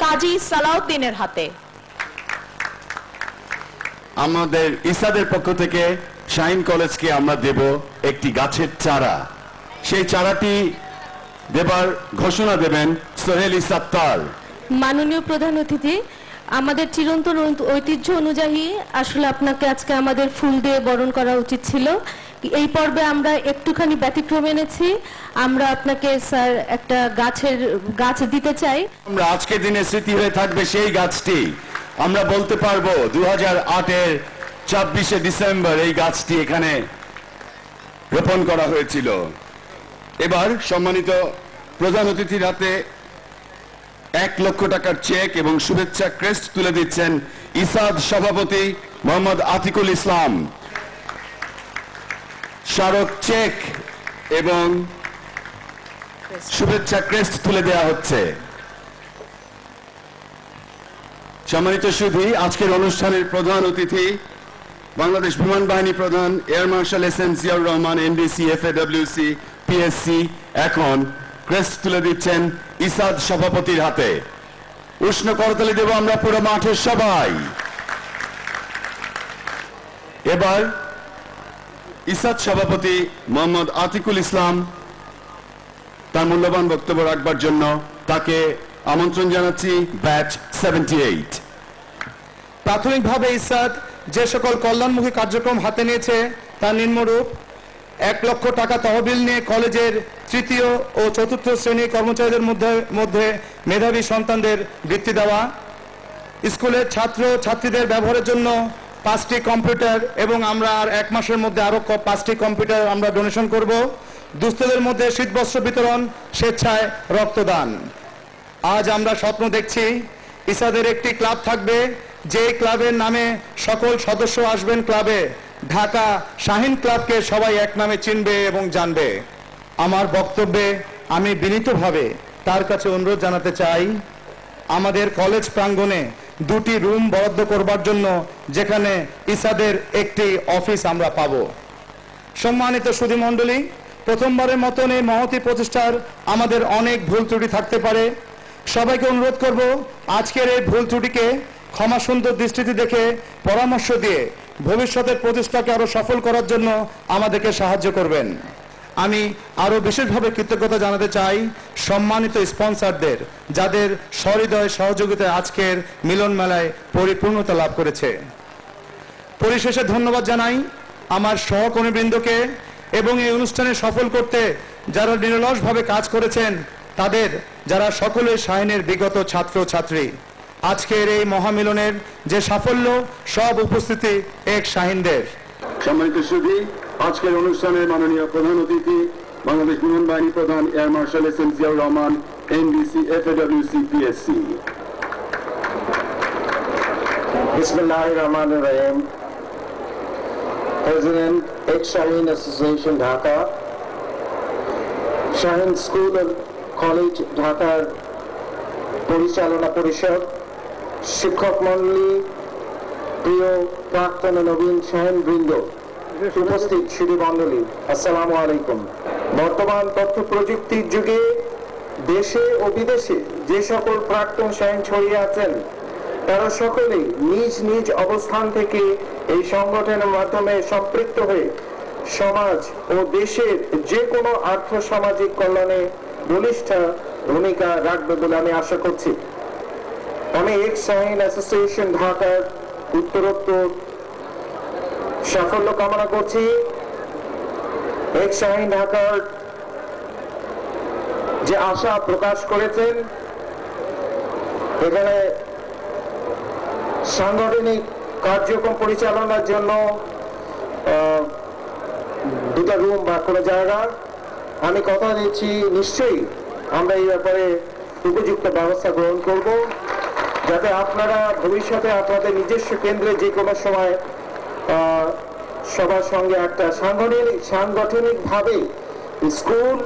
কাজী সালাউদ্দিনের হাতে। আমাদের ইসাদের পক্ষ থেকে শাহিন কলেজকে আমরা দেব একটি গাছের চারা। সেই চারাটি দেবার ঘোষণা দেবেন সোহেল ইসাত্তার। মাননীয় প্রধান অতিথি, আমাদের চিরন্তন ঐতিহ্য অনুযায়ী আসলে আপনাকে আজকে আমাদের ফুল দিয়ে বরণ করা উচিত ছিল। এই পর্বে আমরা একটুখানি ব্যতিক্রম এনেছি। আমরা আপনাকে স্যার একটা গাছ দিতে চাই। আমরা আজকের দিনে স্মৃতি হয়ে থাকবে সেই গাছটি। আমরা বলতে পারবো 2008-এর 26শে ডিসেম্বর এই গাছটি এখানে রোপণ করা হয়েছিল। এবার সম্মানিত প্রধান অতিথির হাতে 1 লক্ষ টাকার চেক এবং শুভেচ্ছা ক্রেস্ট তুলে দিচ্ছেন ইসাদ সভাপতি মোহাম্মদ আতিকুল ইসলাম। স্মারক চেক এবং শুভেচ্ছা ক্রেস্ট তুলে দেওয়া হচ্ছে। সম্মানিত সুধী, আজকের অনুষ্ঠানের প্রধান অতিথি বাংলাদেশ বিমান বাহিনী প্রধান air marshal S M Ziaur Rahman, NDC, FAWC, PSC এখন ক্রেস্ট তুলে দিচ্ছেন ইসাদ সভাপতির হাতে। উষ্ণ করতালি দেব আমরা পুরো মাঠের সবাই। এবার ইসাদ সভাপতি মোহাম্মদ আতিকুল ইসলাম তার মূল্যবান বক্তব্য রাখবার জন্য তাকে আমন্ত্রণ জানাচ্ছি। ব্যাচ 78। প্রাথমিকভাবে ইসাদ যে সকল কল্যাণমুখী কার্যক্রম হাতে নিয়েছে তার নিম্নরূপ: 1 লক্ষ টাকা তহবিল নিয়ে কলেজের তৃতীয় ও চতুর্থ শ্রেণী কর্মচারীদের মধ্যে মেধাবী সন্তানদের বৃত্তি দেওয়া, স্কুলের ছাত্র ছাত্রীদের ব্যবহারের জন্য 5টি কম্পিউটার এবং আমরা আর 1 মাসের মধ্যে আরো 5টি কম্পিউটার আমরা ডোনেশন করব, দুস্থদের মধ্যে শীতবস্ত্র বিতরণ, স্বেচ্ছায় রক্তদান। আজ আমরা স্বপ্ন দেখছি ইসাদের একটি ক্লাব থাকবে, যে ক্লাবের নামে সকল সদস্য আসবেন ক্লাবে। ঢাকা শাহিন ক্লাবকে সবাই এক নামে চিনবে এবং জানবে। আমার বক্তব্যে আমি বিনীতভাবে তার কাছে অনুরোধ জানাতে চাই আমাদের কলেজ প্রাঙ্গণে 2টি রুম বরাদ্দ করবার জন্য, যেখানে ইসাদের একটি অফিস আমরা পাব। সম্মানিত সুধীমণ্ডলী, প্রথমবারের মতন এই মহতী প্রচেষ্টার আমাদের অনেক ভুল ত্রুটি থাকতে পারে। সবাইকে অনুরোধ করব আজকের এই ভুল ত্রুটিকে ক্ষমা সুন্দর দৃষ্টিতে দেখে পরামর্শ দিয়ে ভবিষ্যতের প্রচেষ্টাকে আরো সফল করার জন্য আমাদেরকে সাহায্য করবেন। আমি আরো বিশেষভাবে কৃতজ্ঞতা জানাতে চাই সম্মানিত স্পন্সরদের, যাদের সহৃদয় সহযোগিতায় আজকের মিলন মেলায় পরিপূর্ণতা লাভ করেছে। পরিশেষে ধন্যবাদ জানাই আমার সহকর্মীবৃন্দকে এবং এই অনুষ্ঠানে সফল করতে যারা নিরলসভাবে কাজ করেছেন তাদের, যারা সকলে শাহিনের বিগত ছাত্র ছাত্রী। আজকের এই মহামিলনের যে সাফল্য, সব উপস্থিতি এক শাহিনদের। সম্মানিত সুধী, আজকের অনুষ্ঠানের মাননীয় প্রধান অতিথি বাংলাদেশ বিমান বাহিনী প্রধান air marshal S M Ziaur Rahman, NDC, FAWC, PSC. বিসমিল্লাহির রহমানির রহিম। President ex Shaheen association Dhaka, Shaheen school ও কলেজ ঢাকার পরিচালনা পরিষদ, শিক্ষক মন্ডলী, প্রিয় প্রাক্তন নবীন শাহিন বৃন্দ, উপস্থিত সুধী মন্ডলী, আসসালামু আলাইকুম। বর্তমান তথ্য প্রযুক্তির যুগে দেশে ও বিদেশে যে সকল প্রাক্তন শাহিন ছড়িয়ে আছেন তারা সকলেই নিজ নিজ অবস্থান থেকে এই সংগঠনের মাধ্যমে সম্পৃক্ত হয়ে সমাজ ও দেশের যে কোনো আর্থ সামাজিক কল্যাণে বলিষ্ঠ ভূমিকা রাখবে বলে আমি আশা করছি। আমি এক্স শাহিন অ্যাসোসিয়েশন ঢাকার উত্তরোত্তর সাফল্য কামনা করছি। এক্স শাহিন ঢাকার যে আশা প্রকাশ করেছেন এখানে সাংগঠনিক কার্যক্রম পরিচালনার জন্য 2টা রুম বা কোনো জায়গা, আমি কথা দিচ্ছি নিশ্চয়ই আমরা এই ব্যাপারে উপযুক্ত ব্যবস্থা গ্রহণ করব, যাতে আপনারা ভবিষ্যতে আপনাদের নিজস্ব কেন্দ্রে যে কোনো সময় সবার সঙ্গে একটা সাংগঠনিকভাবে স্কুল,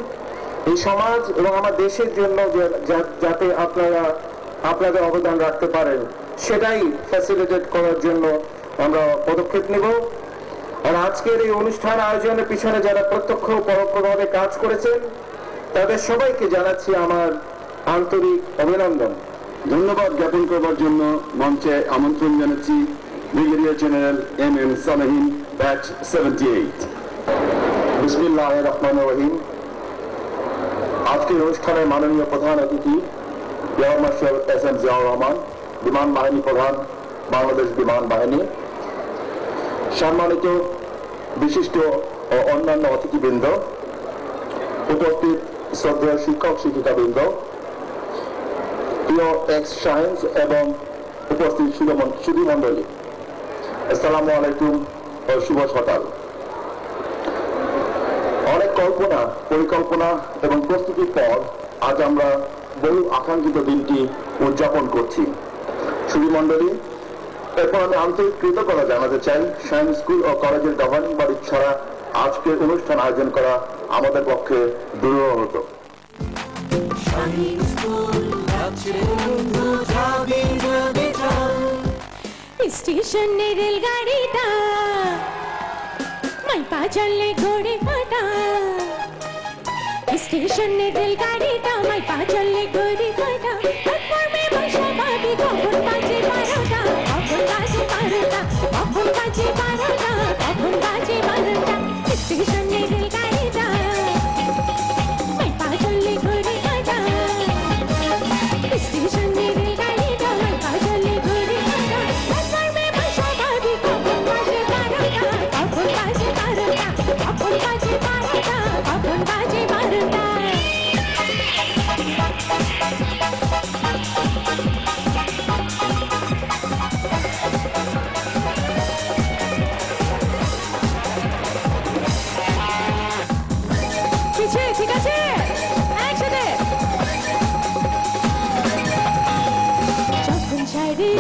এই সমাজ এবং আমার দেশের জন্য যাতে আপনারা আপনাদের অবদান রাখতে পারেন সেটাই ফ্যাসিলিটেট করার জন্য আমরা পদক্ষেপ নেব। আর আজকের এই অনুষ্ঠান আয়োজনের পিছনে যারা প্রত্যক্ষ পরোক্ষভাবে কাজ করেছেন তাদের সবাইকে জানাচ্ছি আমার আন্তরিক অভিনন্দন। ধন্যবাদ জ্ঞাপন করবার জন্য মঞ্চে আমন্ত্রণ জানাচ্ছি ব্রিগেডিয়ার জেনারেল MM সালাহিন, ব্যাচ 78। বিসমিল্লাহির রহমানির রহিম। আজকের অনুষ্ঠানে মাননীয় প্রধান অতিথি air marshal SM Ziaur Rahman, বিমান বাহিনী প্রধান, বাংলাদেশ বিমান বাহিনী, সম্মানিত বিশিষ্ট ও অন্যান্য অতিথিবৃন্দ, উপস্থিত শ্রদ্ধেয় শিক্ষক শিক্ষিকাবৃন্দ, প্রিয় এক্স সায়েন্স এবং উপস্থিত সুধীমণ্ডলী, আসসালামু আলাইকুম ও শুভ সকাল। অনেক কল্পনা, পরিকল্পনা এবং প্রস্তুতির পর আজ আমরা বহু আকাঙ্ক্ষিত দিনটি উদযাপন করছি। সুধীমণ্ডলী, এরপর আমি আন্তরিক কৃতজ্ঞতা জানাতে চাই সায়েন্স স্কুল ও কলেজের গভর্নিং বডি ছাড়া আজকের অনুষ্ঠান আয়োজন করা আমাদের পক্ষে দুরূহ হতো। স্টেশনে রেলগাড়িটা মাই পা চললে ঘোড়ে কাটা, স্টেশনে রেলগাড়িটা মাই পা চললে ঘোড়ে কাটা, প্ল্যাটফর্মে বসে ভাবি কখন বাজে 12টা, কখন বাজে 12টা, কখন বাজে 12টা, কখন বাজে 12টা। স্টেশনে রেলগাড়িটা মাই পা চললে ঘোড়ে কাটা, স্টেশনে রেলগাড়িটা মাই পা চললে ঘোড়ে কাটা, প্ল্যাটফর্মে বসে ভাবি কখন বাজে 12টা, কখন বাজে 12টা, কখন বাজে 12টা, কখন বাজে 12টা। ঠিক আছে, একসাথে। যখন ছাড়ে